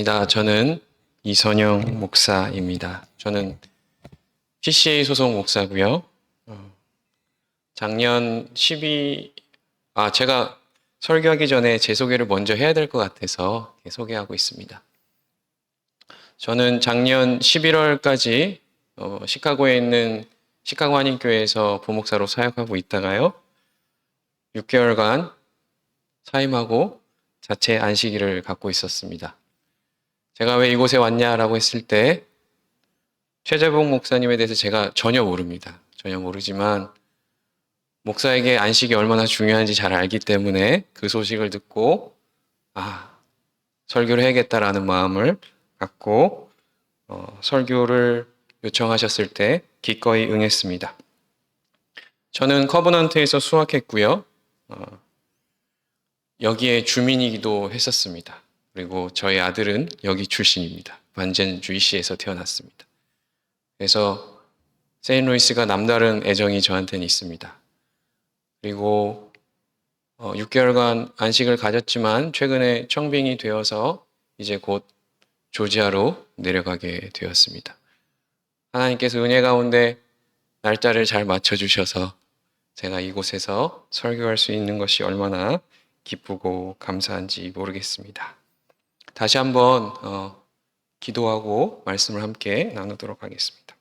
저는 이선영 목사입니다. 저는 PCA 소속 목사고요. 작년 제가 설교하기 전에 제 소개를 먼저 해야 될 것 같아서 소개하고 있습니다. 저는 작년 11월까지 시카고에 있는 시카고 한인교회에서 부목사로 사역하고 있다가요. 6개월간 사임하고 자체 안식일을 갖고 있었습니다. 제가 왜 이곳에 왔냐라고 했을 때 최재봉 목사님에 대해서 제가 전혀 모릅니다. 전혀 모르지만 목사에게 안식이 얼마나 중요한지 잘 알기 때문에 그 소식을 듣고 설교를 해야겠다라는 마음을 갖고 설교를 요청하셨을 때 기꺼이 응했습니다. 저는 커버넌트에서 수학했고요. 여기에 주민이기도 했었습니다. 그리고 저희 아들은 여기 출신입니다. 완전 주이시에서 태어났습니다. 그래서 세인루이스가 남다른 애정이 저한테는 있습니다. 그리고 6개월간 안식을 가졌지만 최근에 청빙이 되어서 이제 곧 조지아로 내려가게 되었습니다. 하나님께서 은혜 가운데 날짜를 잘 맞춰주셔서 제가 이곳에서 설교할 수 있는 것이 얼마나 기쁘고 감사한지 모르겠습니다. 다시 한번 기도하고 말씀을 함께 나누도록 하겠습니다.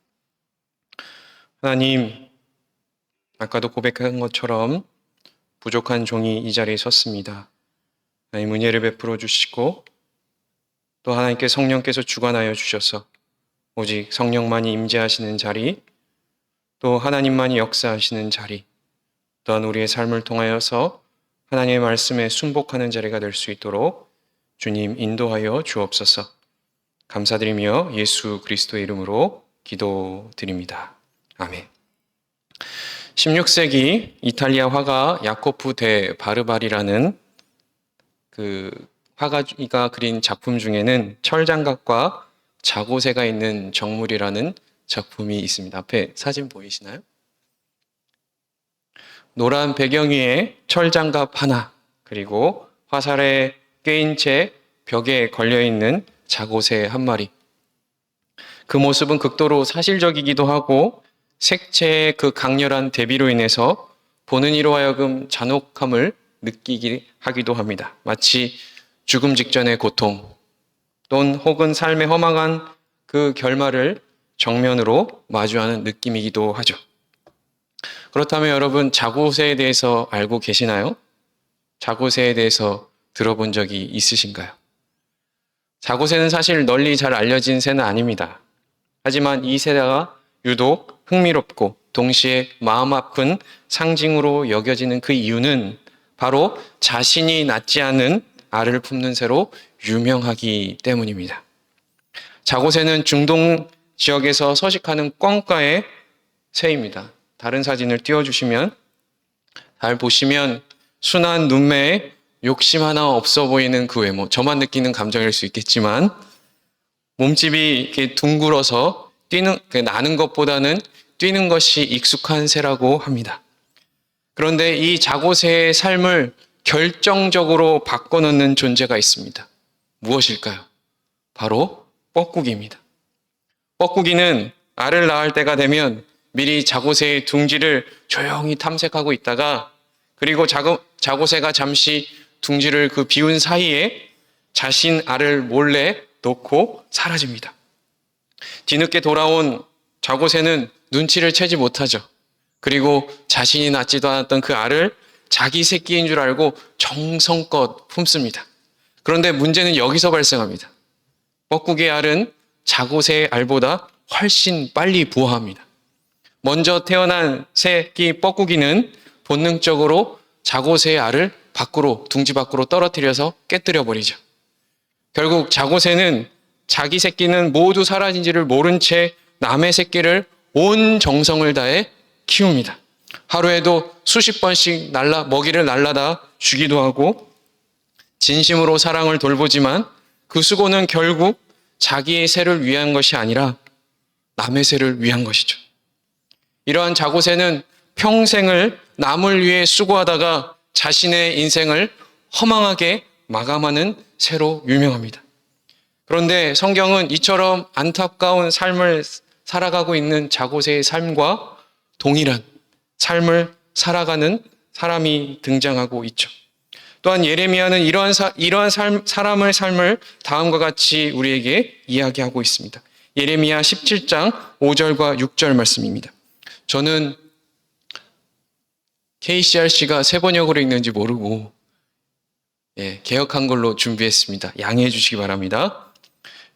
하나님, 아까도 고백한 것처럼 부족한 종이 이 자리에 섰습니다. 하나님 은혜를 베풀어 주시고 또 하나님께 성령께서 주관하여 주셔서 오직 성령만이 임재하시는 자리, 또 하나님만이 역사하시는 자리, 또한 우리의 삶을 통하여서 하나님의 말씀에 순복하는 자리가 될 수 있도록 주님 인도하여 주옵소서. 감사드리며 예수 그리스도의 이름으로 기도드립니다. 아멘. 16세기 이탈리아 화가 야코프 데 바르바리라는 그 화가가 그린 작품 중에는 철장갑과 자고새가 있는 정물이라는 작품이 있습니다. 앞에 사진 보이시나요? 노란 배경 위에 철장갑 하나, 그리고 화살에 꿰인 채 벽에 걸려있는 자고새 한 마리. 그 모습은 극도로 사실적이기도 하고 색채의 그 강렬한 대비로 인해서 보는 이로 하여금 잔혹함을 느끼게 하기도 합니다. 마치 죽음 직전의 고통 또는 혹은 삶의 허망한 그 결말을 정면으로 마주하는 느낌이기도 하죠. 그렇다면 여러분, 자고새에 대해서 알고 계시나요? 자고새에 대해서 들어본 적이 있으신가요? 자고새는 사실 널리 잘 알려진 새는 아닙니다. 하지만 이 새가 유독 흥미롭고 동시에 마음 아픈 상징으로 여겨지는 그 이유는 바로 자신이 낳지 않은 알을 품는 새로 유명하기 때문입니다. 자고새는 중동 지역에서 서식하는 꿩가의 새입니다. 다른 사진을 띄워주시면 잘 보시면 순한 눈매에 욕심 하나 없어 보이는 그 외모, 저만 느끼는 감정일 수 있겠지만 몸집이 이렇게 둥글어서 나는 것보다는 뛰는 것이 익숙한 새라고 합니다. 그런데 이 자고새의 삶을 결정적으로 바꿔놓는 존재가 있습니다. 무엇일까요? 바로 뻐꾸기입니다. 뻐꾸기는 알을 낳을 때가 되면 미리 자고새의 둥지를 조용히 탐색하고 있다가 그리고 자고새가 잠시 둥지를 비운 사이에 자신 알을 몰래 놓고 사라집니다. 뒤늦게 돌아온 자고새는 눈치를 채지 못하죠. 그리고 자신이 낳지도 않았던 그 알을 자기 새끼인 줄 알고 정성껏 품습니다. 그런데 문제는 여기서 발생합니다. 뻐꾸기의 알은 자고새의 알보다 훨씬 빨리 부화합니다. 먼저 태어난 새끼 뻐꾸기는 본능적으로 자고새의 알을 둥지 밖으로 떨어뜨려서 깨뜨려 버리죠. 결국 자고새는 자기 새끼는 모두 사라진지를 모른 채 남의 새끼를 온 정성을 다해 키웁니다. 하루에도 수십 번씩 먹이를 날라다 주기도 하고 진심으로 사랑을 돌보지만 그 수고는 결국 자기의 새를 위한 것이 아니라 남의 새를 위한 것이죠. 이러한 자고새는 평생을 남을 위해 수고하다가 자신의 인생을 허망하게 마감하는 새로 유명합니다. 그런데 성경은 이처럼 안타까운 삶을 살아가고 있는 자고세의 삶과 동일한 삶을 살아가는 사람이 등장하고 있죠. 또한 예레미야는 이러한 사람의 삶을 다음과 같이 우리에게 이야기하고 있습니다. 예레미야 17장 5절과 6절 말씀입니다. 저는 KCRC가 새 번역으로 읽는지 모르고 개역한 걸로 준비했습니다. 양해해 주시기 바랍니다.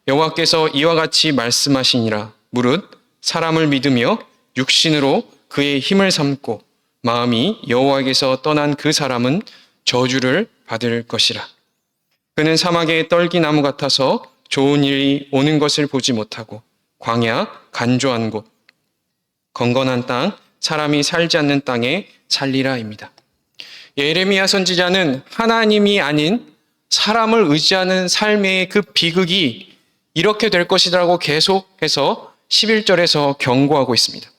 여호와께서 이와 같이 말씀하시니라. 무릇 사람을 믿으며 육신으로 그의 힘을 삼고 마음이 여호와에게서 떠난 그 사람은 저주를 받을 것이라. 그는 사막의 떨기나무 같아서 좋은 일이 오는 것을 보지 못하고 광야, 간조한 곳, 건건한 땅, 사람이 살지 않는 땅에 살리라입니다. 예레미야 선지자는 하나님이 아닌 사람을 의지하는 삶의 그 비극이 이렇게 될 것이라고 계속해서 11절에서 경고하고 있습니다.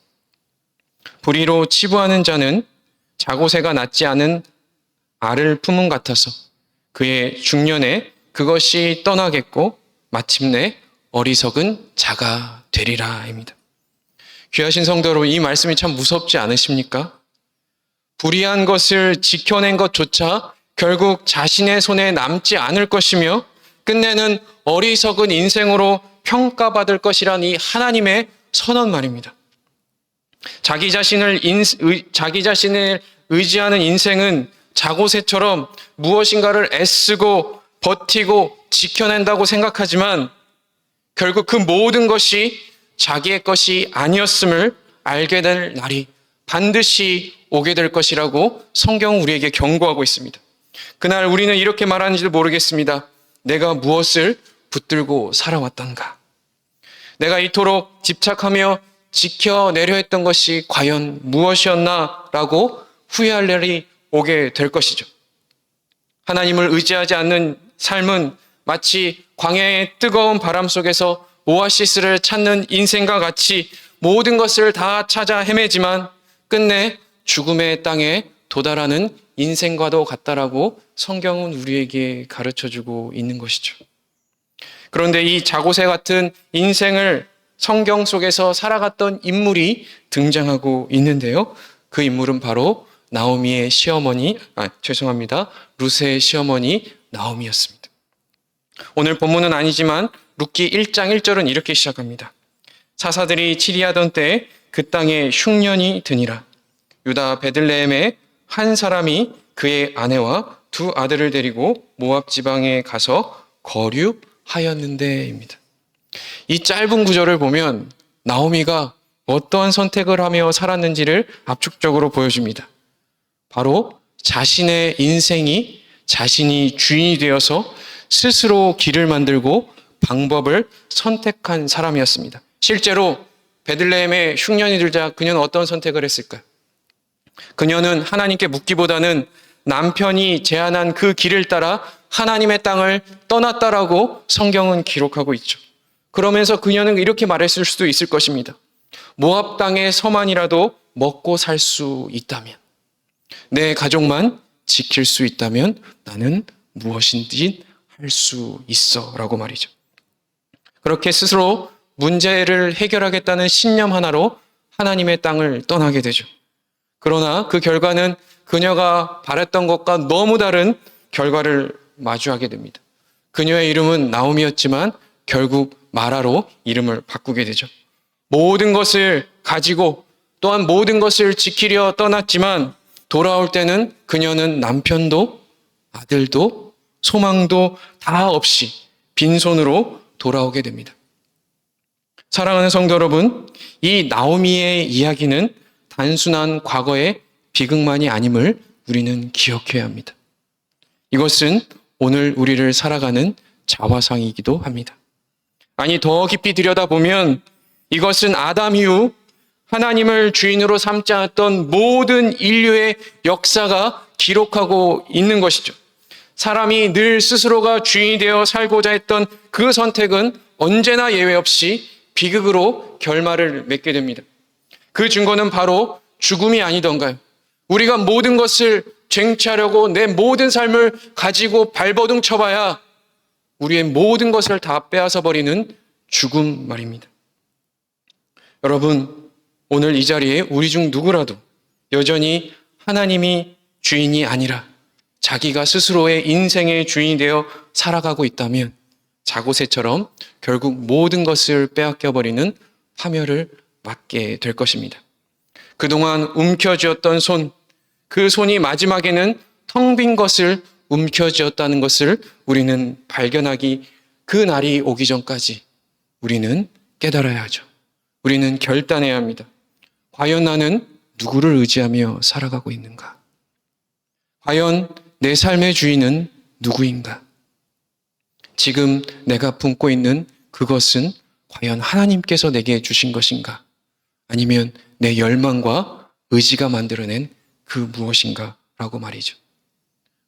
불의로 치부하는 자는 자고새가 낫지 않은 알을 품은 같아서 그의 중년에 그것이 떠나겠고 마침내 어리석은 자가 되리라입니다. 귀하신 성도 여러분, 이 말씀이 참 무섭지 않으십니까? 불의한 것을 지켜낸 것조차 결국 자신의 손에 남지 않을 것이며 끝내는 어리석은 인생으로 평가받을 것이란 이 하나님의 선언 말입니다. 자기 자신을 의지하는 인생은 자고새처럼 무엇인가를 애쓰고 버티고 지켜낸다고 생각하지만 결국 그 모든 것이 자기의 것이 아니었음을 알게 될 날이 반드시 오게 될 것이라고 성경은 우리에게 경고하고 있습니다. 그날 우리는 이렇게 말하는지도 모르겠습니다. 내가 무엇을 붙들고 살아왔던가? 내가 이토록 집착하며 지켜내려 했던 것이 과연 무엇이었나? 라고 후회할 날이 오게 될 것이죠. 하나님을 의지하지 않는 삶은 마치 광야의 뜨거운 바람 속에서 오아시스를 찾는 인생과 같이 모든 것을 다 찾아 헤매지만 끝내 죽음의 땅에 도달하는 인생과도 같다라고 성경은 우리에게 가르쳐주고 있는 것이죠. 그런데 이 자고새 같은 인생을 성경 속에서 살아갔던 인물이 등장하고 있는데요. 그 인물은 바로 나오미의 시어머니, 룻의 시어머니 나오미였습니다. 오늘 본문은 아니지만 룻기 1장 1절은 이렇게 시작합니다. 사사들이 치리하던 때에 그 땅에 흉년이 드니라. 유다 베들레헴에 한 사람이 그의 아내와 두 아들을 데리고 모압 지방에 가서 거류하였는데입니다. 이 짧은 구절을 보면 나오미가 어떠한 선택을 하며 살았는지를 압축적으로 보여줍니다. 바로 자신의 인생이 자신이 주인이 되어서 스스로 길을 만들고 방법을 선택한 사람이었습니다. 실제로 베들레헴에 흉년이 들자 그녀는 어떤 선택을 했을까요? 그녀는 하나님께 묻기보다는 남편이 제안한 그 길을 따라 하나님의 땅을 떠났다라고 성경은 기록하고 있죠. 그러면서 그녀는 이렇게 말했을 수도 있을 것입니다. 모압 땅의 서만이라도 먹고 살 수 있다면, 내 가족만 지킬 수 있다면 나는 무엇인지 할 수 있어 라고 말이죠. 그렇게 스스로 문제를 해결하겠다는 신념 하나로 하나님의 땅을 떠나게 되죠. 그러나 그 결과는 그녀가 바랬던 것과 너무 다른 결과를 마주하게 됩니다. 그녀의 이름은 나오미였지만 결국 마라로 이름을 바꾸게 되죠. 모든 것을 가지고 또한 모든 것을 지키려 떠났지만 돌아올 때는 그녀는 남편도 아들도 소망도 다 없이 빈손으로 돌아오게 됩니다. 사랑하는 성도 여러분, 이 나오미의 이야기는 단순한 과거의 비극만이 아님을 우리는 기억해야 합니다. 이것은 오늘 우리를 살아가는 자화상이기도 합니다. 아니, 더 깊이 들여다보면 이것은 아담 이후 하나님을 주인으로 삼지 않았던 모든 인류의 역사가 기록하고 있는 것이죠. 사람이 늘 스스로가 주인이 되어 살고자 했던 그 선택은 언제나 예외 없이 비극으로 결말을 맺게 됩니다. 그 증거는 바로 죽음이 아니던가요? 우리가 모든 것을 쟁취하려고 내 모든 삶을 가지고 발버둥 쳐봐야 우리의 모든 것을 다 빼앗아 버리는 죽음 말입니다. 여러분, 오늘 이 자리에 우리 중 누구라도 여전히 하나님이 주인이 아니라 자기가 스스로의 인생의 주인이 되어 살아가고 있다면 자고새처럼 결국 모든 것을 빼앗겨 버리는 파멸을 맞게 될 것입니다. 그동안 움켜쥐었던 손, 그 손이 마지막에는 텅 빈 것을 움켜쥐었다는 것을 우리는 발견하기, 그 날이 오기 전까지 우리는 깨달아야 하죠. 우리는 결단해야 합니다. 과연 나는 누구를 의지하며 살아가고 있는가? 과연 내 삶의 주인은 누구인가? 지금 내가 품고 있는 그것은 과연 하나님께서 내게 주신 것인가? 아니면 내 열망과 의지가 만들어낸 그 무엇인가? 라고 말이죠.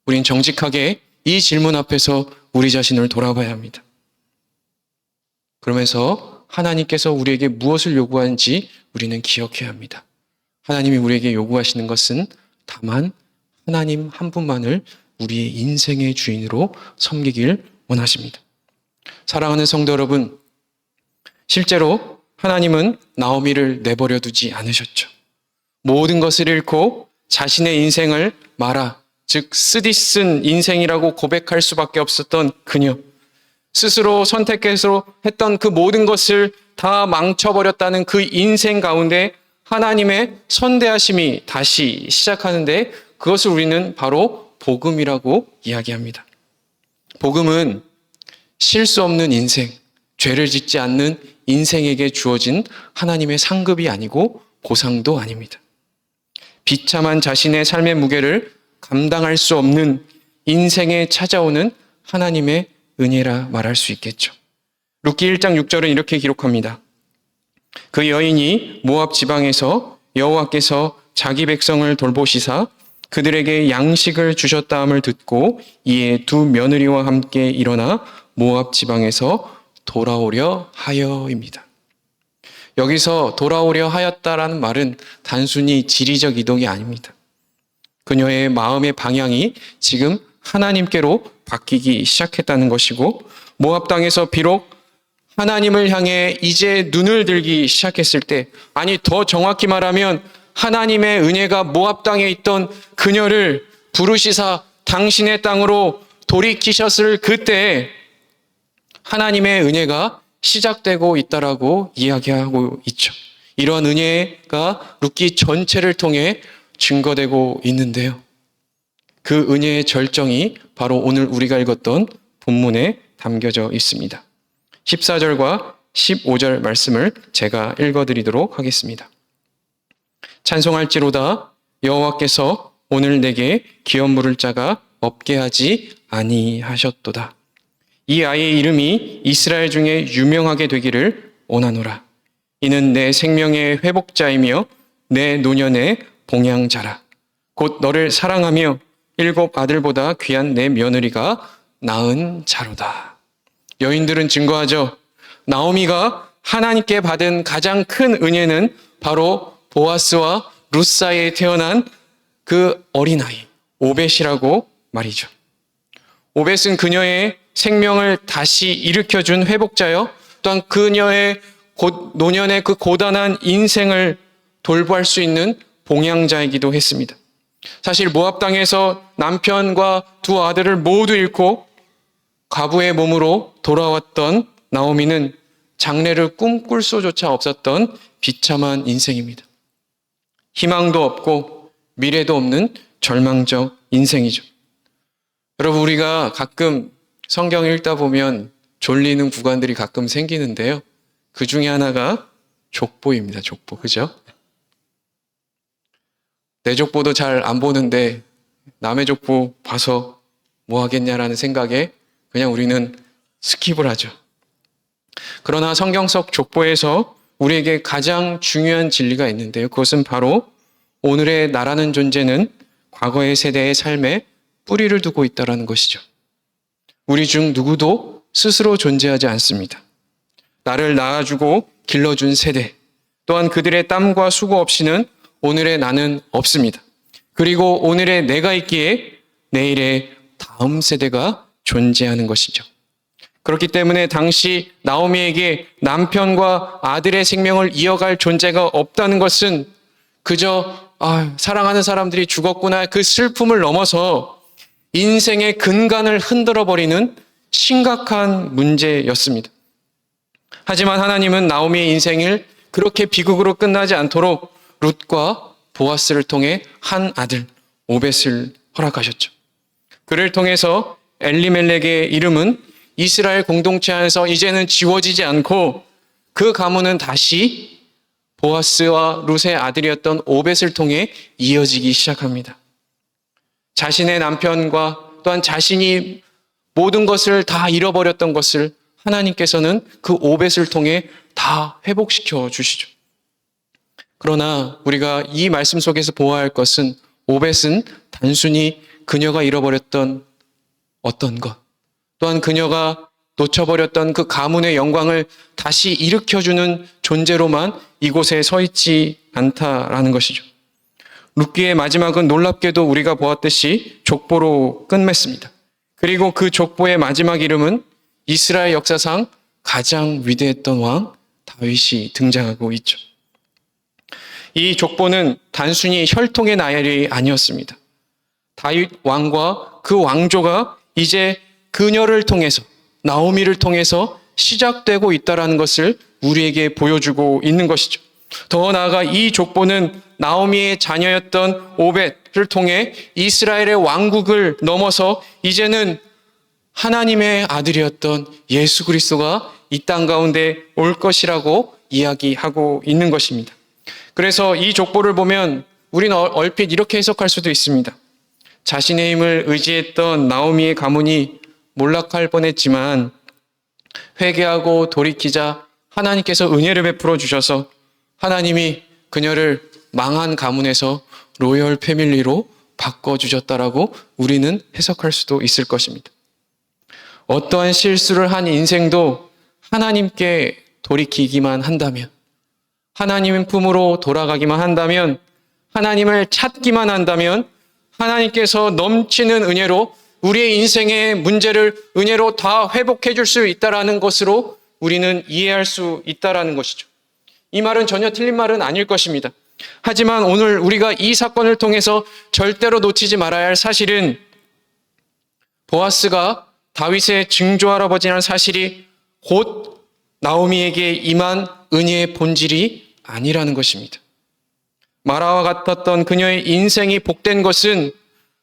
우린 정직하게 이 질문 앞에서 우리 자신을 돌아봐야 합니다. 그러면서 하나님께서 우리에게 무엇을 요구하는지 우리는 기억해야 합니다. 하나님이 우리에게 요구하시는 것은 다만 하나님 한 분만을 우리의 인생의 주인으로 섬기길 원하십니다. 사랑하는 성도 여러분, 실제로 하나님은 나오미를 내버려 두지 않으셨죠. 모든 것을 잃고 자신의 인생을 말아, 즉 쓰디쓴 인생이라고 고백할 수밖에 없었던 그녀, 스스로 선택해서 했던 그 모든 것을 다 망쳐버렸다는 그 인생 가운데 하나님의 선대하심이 다시 시작하는데, 그것을 우리는 바로 복음이라고 이야기합니다. 복음은 실수 없는 인생, 죄를 짓지 않는 인생에게 주어진 하나님의 상급이 아니고 보상도 아닙니다. 비참한 자신의 삶의 무게를 감당할 수 없는 인생에 찾아오는 하나님의 은혜라 말할 수 있겠죠. 룻기 1장 6절은 이렇게 기록합니다. 그 여인이 모압 지방에서 여호와께서 자기 백성을 돌보시사 그들에게 양식을 주셨다함을 듣고 이에 두 며느리와 함께 일어나 모압 지방에서 돌아오려 하여입니다. 여기서 돌아오려 하였다라는 말은 단순히 지리적 이동이 아닙니다. 그녀의 마음의 방향이 지금 하나님께로 바뀌기 시작했다는 것이고, 모압 땅에서 비록 하나님을 향해 이제 눈을 들기 시작했을 때, 아니 더 정확히 말하면 하나님의 은혜가 모압 땅에 있던 그녀를 부르시사 당신의 땅으로 돌이키셨을 그때 하나님의 은혜가 시작되고 있다라고 이야기하고 있죠. 이러한 은혜가 룻기 전체를 통해 증거되고 있는데요. 그 은혜의 절정이 바로 오늘 우리가 읽었던 본문에 담겨져 있습니다. 14절과 15절 말씀을 제가 읽어드리도록 하겠습니다. 찬송할지로다 여호와께서 오늘 내게 기업 물을 자가 없게 하지 아니하셨도다. 이 아이의 이름이 이스라엘 중에 유명하게 되기를 원하노라. 이는 내 생명의 회복자이며 내 노년의 봉양자라. 곧 너를 사랑하며 7 아들보다 귀한 내 며느리가 낳은 자로다. 여인들은 증거하죠. 나오미가 하나님께 받은 가장 큰 은혜는 바로 보아스와 룻 사이에 태어난 그 어린아이 오벳이라고 말이죠. 오벳은 그녀의 생명을 다시 일으켜준 회복자요, 또한 그녀의 노년의 그 고단한 인생을 돌보할 수 있는 봉양자이기도 했습니다. 사실 모압 땅에서 남편과 두 아들을 모두 잃고 과부의 몸으로 돌아왔던 나오미는 장래를 꿈꿀 수조차 없었던 비참한 인생입니다. 희망도 없고 미래도 없는 절망적 인생이죠. 여러분, 우리가 가끔 성경을 읽다 보면 졸리는 구간들이 가끔 생기는데요. 그 중에 하나가 족보입니다. 족보. 그죠? 내 족보도 잘 안 보는데 남의 족보 봐서 뭐 하겠냐라는 생각에 그냥 우리는 스킵을 하죠. 그러나 성경 속 족보에서 우리에게 가장 중요한 진리가 있는데요. 그것은 바로 오늘의 나라는 존재는 과거의 세대의 삶에 뿌리를 두고 있다는 것이죠. 우리 중 누구도 스스로 존재하지 않습니다. 나를 낳아주고 길러준 세대, 또한 그들의 땀과 수고 없이는 오늘의 나는 없습니다. 그리고 오늘의 내가 있기에 내일의 다음 세대가 존재하는 것이죠. 그렇기 때문에 당시 나오미에게 남편과 아들의 생명을 이어갈 존재가 없다는 것은 그저 사랑하는 사람들이 죽었구나 그 슬픔을 넘어서 인생의 근간을 흔들어버리는 심각한 문제였습니다. 하지만 하나님은 나오미의 인생을 그렇게 비극으로 끝나지 않도록 룻과 보아스를 통해 한 아들 오벳을 허락하셨죠. 그를 통해서 엘리멜렉의 이름은 이스라엘 공동체 안에서 이제는 지워지지 않고 그 가문은 다시 보아스와 룻의 아들이었던 오벳을 통해 이어지기 시작합니다. 자신의 남편과 또한 자신이 모든 것을 다 잃어버렸던 것을 하나님께서는 그 오벳을 통해 다 회복시켜 주시죠. 그러나 우리가 이 말씀 속에서 보아야 할 것은 오벳은 단순히 그녀가 잃어버렸던 어떤 것, 또한 그녀가 놓쳐버렸던 그 가문의 영광을 다시 일으켜주는 존재로만 이곳에 서 있지 않다라는 것이죠. 룻기의 마지막은 놀랍게도 우리가 보았듯이 족보로 끝맺습니다. 그리고 그 족보의 마지막 이름은 이스라엘 역사상 가장 위대했던 왕 다윗이 등장하고 있죠. 이 족보는 단순히 혈통의 나열이 아니었습니다. 다윗 왕과 그 왕조가 이제 그녀를 통해서 나오미를 통해서 시작되고 있다는 것을 우리에게 보여주고 있는 것이죠. 더 나아가 이 족보는 나오미의 자녀였던 오벳을 통해 이스라엘의 왕국을 넘어서 이제는 하나님의 아들이었던 예수 그리스도가 이 땅 가운데 올 것이라고 이야기하고 있는 것입니다. 그래서 이 족보를 보면 우리는 얼핏 이렇게 해석할 수도 있습니다. 자신의 힘을 의지했던 나오미의 가문이 몰락할 뻔했지만 회개하고 돌이키자 하나님께서 은혜를 베풀어 주셔서 하나님이 그녀를 망한 가문에서 로열 패밀리로 바꿔주셨다라고 우리는 해석할 수도 있을 것입니다. 어떠한 실수를 한 인생도 하나님께 돌이키기만 한다면, 하나님 품으로 돌아가기만 한다면, 하나님을 찾기만 한다면 하나님께서 넘치는 은혜로 우리의 인생의 문제를 은혜로 다 회복해 줄 수 있다라는 것으로 우리는 이해할 수 있다라는 것이죠. 이 말은 전혀 틀린 말은 아닐 것입니다. 하지만 오늘 우리가 이 사건을 통해서 절대로 놓치지 말아야 할 사실은 보아스가 다윗의 증조 할아버지라는 사실이 곧 나오미에게 임한 은혜의 본질이 아니라는 것입니다. 마라와 같았던 그녀의 인생이 복된 것은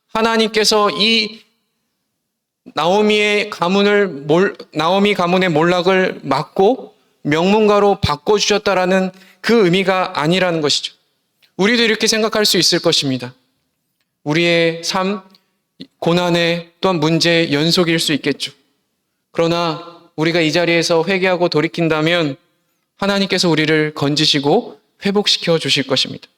하나님께서 이 나오미 가문의 몰락을 막고 명문가로 바꿔주셨다라는 그 의미가 아니라는 것이죠. 우리도 이렇게 생각할 수 있을 것입니다. 우리의 삶, 고난의 또한 문제의 연속일 수 있겠죠. 그러나 우리가 이 자리에서 회개하고 돌이킨다면 하나님께서 우리를 건지시고 회복시켜 주실 것입니다.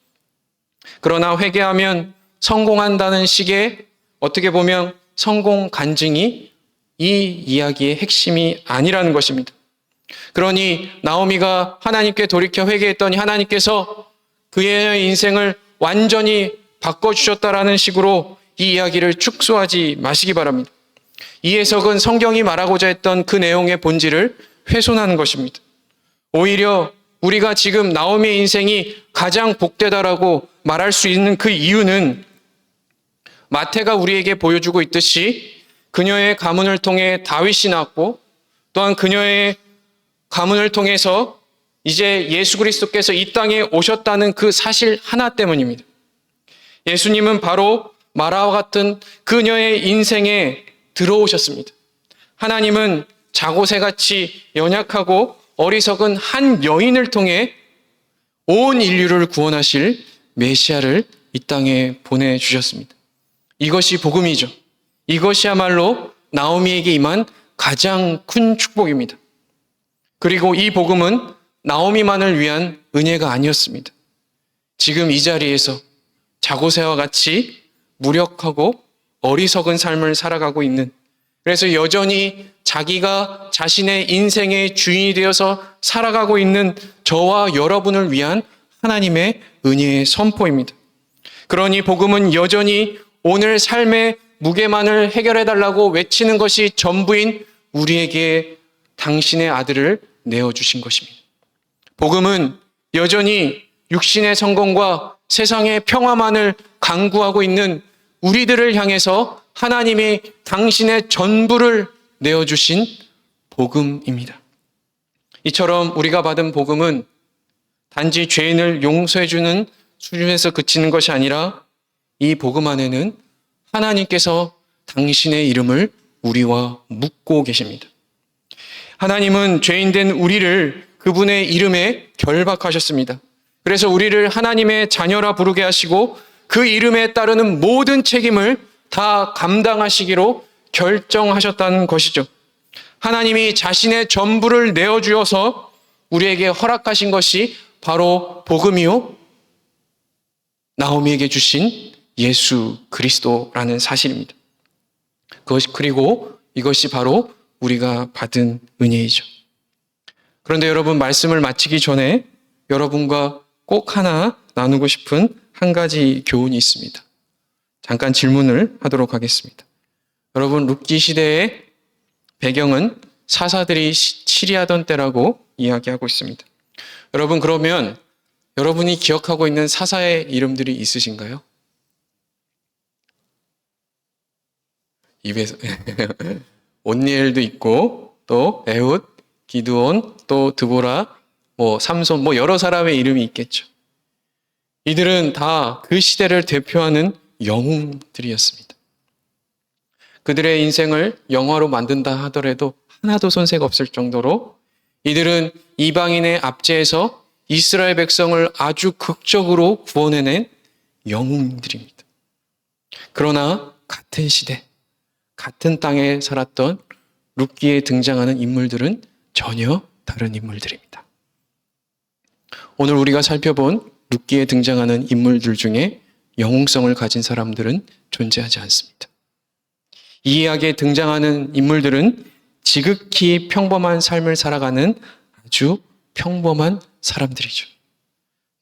그러나 회개하면 성공한다는 식의 어떻게 보면 성공 간증이 이 이야기의 핵심이 아니라는 것입니다. 그러니 나오미가 하나님께 돌이켜 회개했더니 하나님께서 그의 인생을 완전히 바꿔주셨다라는 식으로 이 이야기를 축소하지 마시기 바랍니다. 이 해석은 성경이 말하고자 했던 그 내용의 본질을 훼손하는 것입니다. 오히려 우리가 지금 나오미의 인생이 가장 복되다라고 말할 수 있는 그 이유는 마태가 우리에게 보여주고 있듯이 그녀의 가문을 통해 다윗이 낳았고 또한 그녀의 가문을 통해서 이제 예수 그리스도께서 이 땅에 오셨다는 그 사실 하나 때문입니다. 예수님은 바로 마라와 같은 그녀의 인생에 들어오셨습니다. 하나님은 자고새같이 연약하고 어리석은 한 여인을 통해 온 인류를 구원하실 메시아를 이 땅에 보내주셨습니다. 이것이 복음이죠. 이것이야말로 나오미에게 임한 가장 큰 축복입니다. 그리고 이 복음은 나오미만을 위한 은혜가 아니었습니다. 지금 이 자리에서 자고새와 같이 무력하고 어리석은 삶을 살아가고 있는, 그래서 여전히 자기가 자신의 인생의 주인이 되어서 살아가고 있는 저와 여러분을 위한 하나님의 은혜의 선포입니다. 그러니 복음은 여전히 오늘 삶의 무게만을 해결해달라고 외치는 것이 전부인 우리에게 당신의 아들을 내어주신 것입니다. 복음은 여전히 육신의 성공과 세상의 평화만을 강구하고 있는 우리들을 향해서 하나님이 당신의 전부를 내어주신 복음입니다. 이처럼 우리가 받은 복음은 단지 죄인을 용서해주는 수준에서 그치는 것이 아니라 이 복음 안에는 하나님께서 당신의 이름을 우리와 묻고 계십니다. 하나님은 죄인된 우리를 그분의 이름에 결박하셨습니다. 그래서 우리를 하나님의 자녀라 부르게 하시고 그 이름에 따르는 모든 책임을 다 감당하시기로 결정하셨다는 것이죠. 하나님이 자신의 전부를 내어주어서 우리에게 허락하신 것이 바로 복음이요, 나오미에게 주신 예수 그리스도라는 사실입니다. 그리고 이것이 바로 우리가 받은 은혜이죠. 그런데 여러분, 말씀을 마치기 전에 여러분과 꼭 하나 나누고 싶은 한 가지 교훈이 있습니다. 잠깐 질문을 하도록 하겠습니다. 여러분, 룻기 시대의 배경은 사사들이 치리하던 때라고 이야기하고 있습니다. 여러분, 그러면 여러분이 기억하고 있는 사사의 이름들이 있으신가요? 입에서 온니엘도 있고 또 에훗, 기드온, 또 드보라, 삼손, 여러 사람의 이름이 있겠죠. 이들은 다 그 시대를 대표하는 영웅들이었습니다. 그들의 인생을 영화로 만든다 하더라도 하나도 손색 없을 정도로 이들은 이방인의 압제에서 이스라엘 백성을 아주 극적으로 구원해낸 영웅들입니다. 그러나 같은 시대, 같은 땅에 살았던 룻기에 등장하는 인물들은 전혀 다른 인물들입니다. 오늘 우리가 살펴본 룻기에 등장하는 인물들 중에 영웅성을 가진 사람들은 존재하지 않습니다. 이 이야기에 등장하는 인물들은 지극히 평범한 삶을 살아가는 아주 평범한 사람들이죠.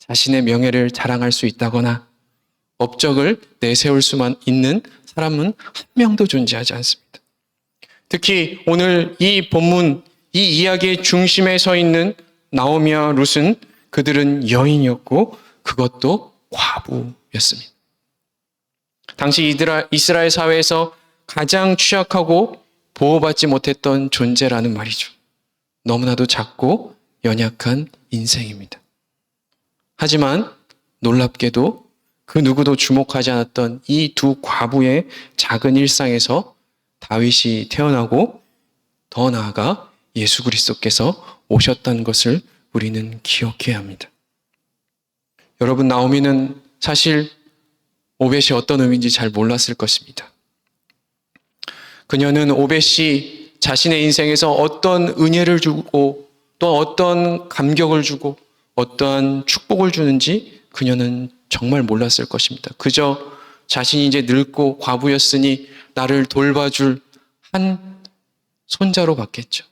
자신의 명예를 자랑할 수 있다거나 업적을 내세울 수만 있는 사람은 한 명도 존재하지 않습니다. 특히 오늘 이 본문, 이 이야기의 중심에 서 있는 나오미와 룻은 그들은 여인이었고 그것도 과부였습니다. 당시 이스라엘 사회에서 가장 취약하고 보호받지 못했던 존재라는 말이죠. 너무나도 작고 연약한 인생입니다. 하지만 놀랍게도 그 누구도 주목하지 않았던 이 두 과부의 작은 일상에서 다윗이 태어나고 더 나아가 예수 그리스도께서 오셨다는 것을 우리는 기억해야 합니다. 여러분, 나오미는 사실 오벳이 어떤 의미인지 잘 몰랐을 것입니다. 그녀는 오벳이 자신의 인생에서 어떤 은혜를 주고 또 어떤 감격을 주고 어떠한 축복을 주는지 그녀는 정말 몰랐을 것입니다. 그저 자신이 이제 늙고 과부였으니 나를 돌봐줄 한 손자로 봤겠죠.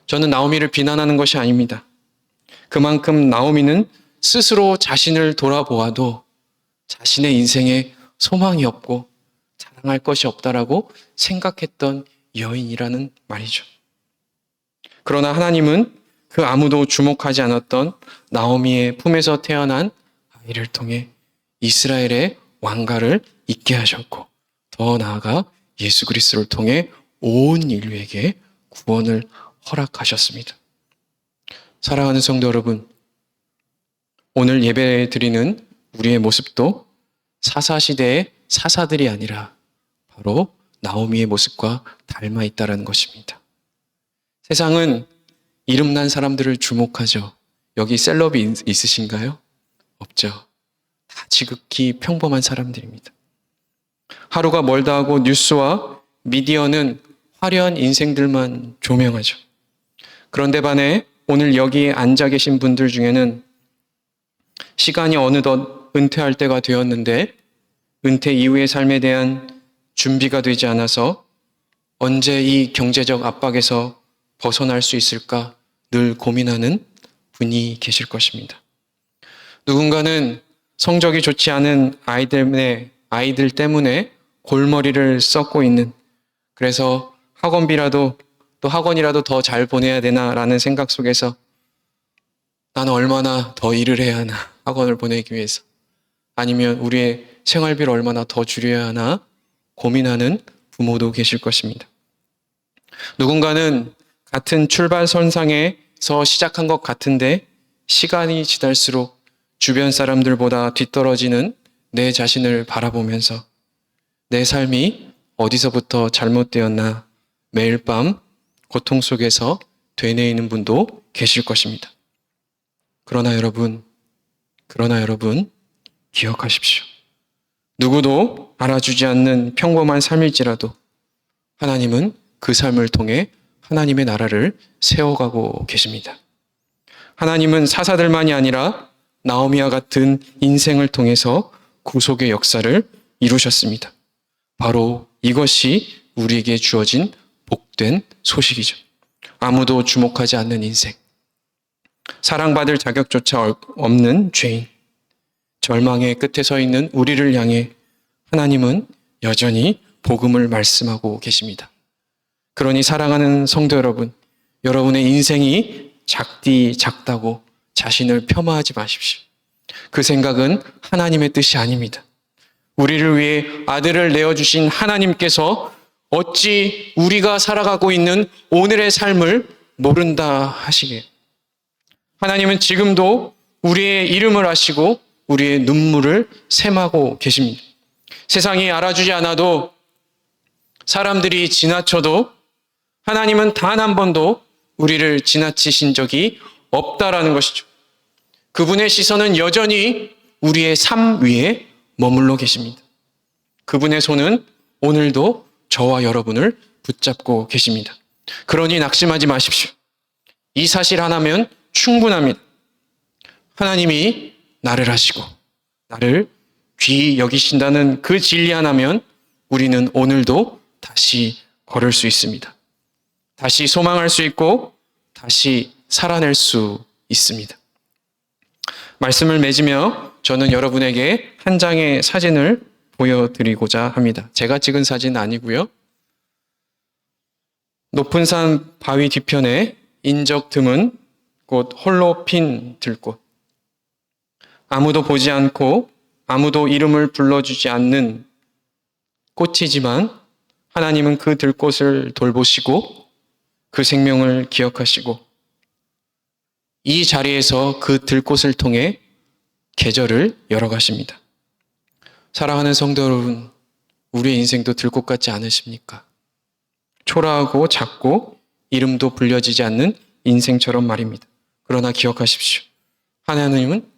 저는 나오미를 비난하는 것이 아닙니다. 그만큼 나오미는 스스로 자신을 돌아보아도 자신의 인생에 소망이 없고 자랑할 것이 없다라고 생각했던 여인이라는 말이죠. 그러나 하나님은 그 아무도 주목하지 않았던 나오미의 품에서 태어난 아이를 통해 이스라엘의 왕가를 잇게 하셨고 더 나아가 예수 그리스도를 통해 온 인류에게 구원을 허락하셨습니다. 사랑하는 성도 여러분, 오늘 예배 드리는 우리의 모습도 사사시대의 사사들이 아니라 바로 나오미의 모습과 닮아 있다는 것입니다. 세상은 이름난 사람들을 주목하죠. 여기 셀럽이 있으신가요? 없죠. 다 지극히 평범한 사람들입니다. 하루가 멀다 하고 뉴스와 미디어는 화려한 인생들만 조명하죠. 그런데 반해 오늘 여기에 앉아 계신 분들 중에는 시간이 어느덧 은퇴할 때가 되었는데 은퇴 이후의 삶에 대한 준비가 되지 않아서 언제 이 경제적 압박에서 벗어날 수 있을까 늘 고민하는 분이 계실 것입니다. 누군가는 성적이 좋지 않은 아이들 때문에 골머리를 썩고 있는, 그래서 학원비라도 또 학원이라도 더 잘 보내야 되나라는 생각 속에서 나는 얼마나 더 일을 해야 하나, 학원을 보내기 위해서. 아니면 우리의 생활비를 얼마나 더 줄여야 하나 고민하는 부모도 계실 것입니다. 누군가는 같은 출발선상에서 시작한 것 같은데 시간이 지날수록 주변 사람들보다 뒤떨어지는 내 자신을 바라보면서 내 삶이 어디서부터 잘못되었나 매일 밤 고통 속에서 되뇌이는 분도 계실 것입니다. 그러나 여러분 기억하십시오. 누구도 알아주지 않는 평범한 삶일지라도 하나님은 그 삶을 통해 하나님의 나라를 세워가고 계십니다. 하나님은 사사들만이 아니라 나오미와 같은 인생을 통해서 구속의 역사를 이루셨습니다. 바로 이것이 우리에게 주어진 복된 소식이죠. 아무도 주목하지 않는 인생, 사랑받을 자격조차 없는 죄인, 절망의 끝에 서 있는 우리를 향해 하나님은 여전히 복음을 말씀하고 계십니다. 그러니 사랑하는 성도 여러분, 여러분의 인생이 작다고 자신을 폄하하지 마십시오. 그 생각은 하나님의 뜻이 아닙니다. 우리를 위해 아들을 내어주신 하나님께서 어찌 우리가 살아가고 있는 오늘의 삶을 모른다 하시게. 하나님은 지금도 우리의 이름을 아시고 우리의 눈물을 샘하고 계십니다. 세상이 알아주지 않아도 사람들이 지나쳐도 하나님은 단 한 번도 우리를 지나치신 적이 없다라는 것이죠. 그분의 시선은 여전히 우리의 삶 위에 머물러 계십니다. 그분의 손은 오늘도 저와 여러분을 붙잡고 계십니다. 그러니 낙심하지 마십시오. 이 사실 하나면 충분합니다. 하나님이 나를 아시고 나를 귀히 여기신다는 그 진리 하나면 우리는 오늘도 다시 걸을 수 있습니다. 다시 소망할 수 있고 다시 살아낼 수 있습니다. 말씀을 맺으며 저는 여러분에게 한 장의 사진을 보여드리고자 합니다. 제가 찍은 사진은 아니고요. 높은 산 바위 뒤편에 인적 드문 곳 홀로 핀 들꽃. 아무도 보지 않고 아무도 이름을 불러주지 않는 꽃이지만 하나님은 그 들꽃을 돌보시고 그 생명을 기억하시고 이 자리에서 그 들꽃을 통해 계절을 열어가십니다. 사랑하는 성도 여러분, 우리의 인생도 들꽃 같지 않으십니까? 초라하고 작고 이름도 불려지지 않는 인생처럼 말입니다. 그러나 기억하십시오. 하나님은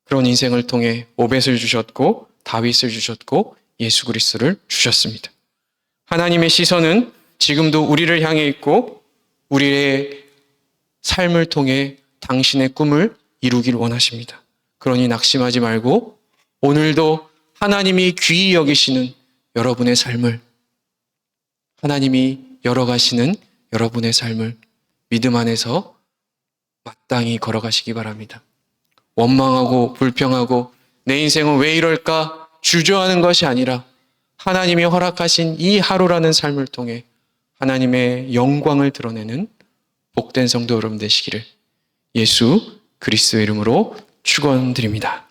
그런 인생을 통해 오벳을 주셨고 다윗을 주셨고 예수 그리스도를 주셨습니다. 하나님의 시선은 지금도 우리를 향해 있고 우리의 삶을 통해 당신의 꿈을 이루길 원하십니다. 그러니 낙심하지 말고 오늘도 하나님이 귀히 여기시는 여러분의 삶을, 하나님이 열어가시는 여러분의 삶을 믿음 안에서 마땅히 걸어가시기 바랍니다. 원망하고 불평하고 내 인생은 왜 이럴까 주저하는 것이 아니라 하나님이 허락하신 이 하루라는 삶을 통해 하나님의 영광을 드러내는 복된 성도 여러분 되시기를 예수 그리스도의 이름으로 축원드립니다.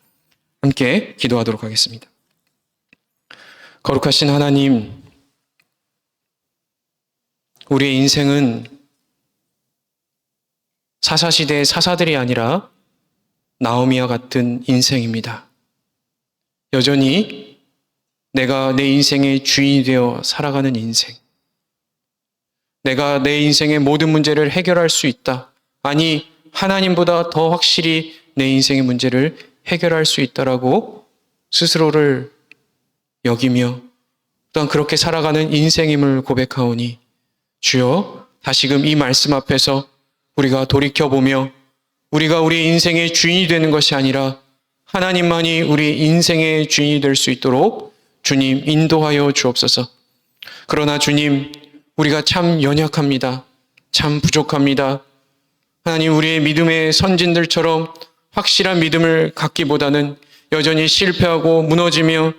함께 기도하도록 하겠습니다. 거룩하신 하나님, 우리의 인생은 사사시대의 사사들이 아니라 나오미와 같은 인생입니다. 여전히 내가 내 인생의 주인이 되어 살아가는 인생. 내가 내 인생의 모든 문제를 해결할 수 있다. 아니, 하나님보다 더 확실히 내 인생의 문제를 해결할 수 있다라고 스스로를 여기며 또한 그렇게 살아가는 인생임을 고백하오니 주여, 다시금 이 말씀 앞에서 우리가 돌이켜보며 우리가 우리 인생의 주인이 되는 것이 아니라 하나님만이 우리 인생의 주인이 될 수 있도록 주님 인도하여 주옵소서. 그러나 주님, 우리가 참 연약합니다. 참 부족합니다. 하나님, 우리의 믿음의 선진들처럼 확실한 믿음을 갖기보다는 여전히 실패하고 무너지며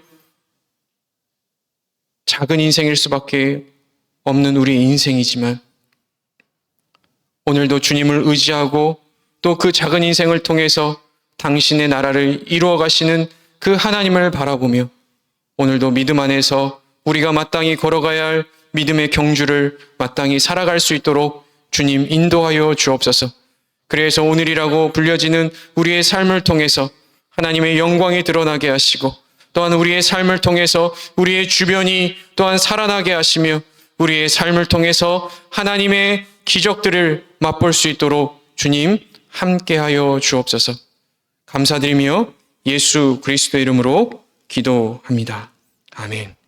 작은 인생일 수밖에 없는 우리의 인생이지만 오늘도 주님을 의지하고 또 그 작은 인생을 통해서 당신의 나라를 이루어 가시는 그 하나님을 바라보며 오늘도 믿음 안에서 우리가 마땅히 걸어가야 할 믿음의 경주를 마땅히 살아갈 수 있도록 주님 인도하여 주옵소서. 그래서 오늘이라고 불려지는 우리의 삶을 통해서 하나님의 영광이 드러나게 하시고 또한 우리의 삶을 통해서 우리의 주변이 또한 살아나게 하시며 우리의 삶을 통해서 하나님의 기적들을 맛볼 수 있도록 주님 함께하여 주옵소서. 감사드리며 예수 그리스도의 이름으로 기도합니다. 아멘.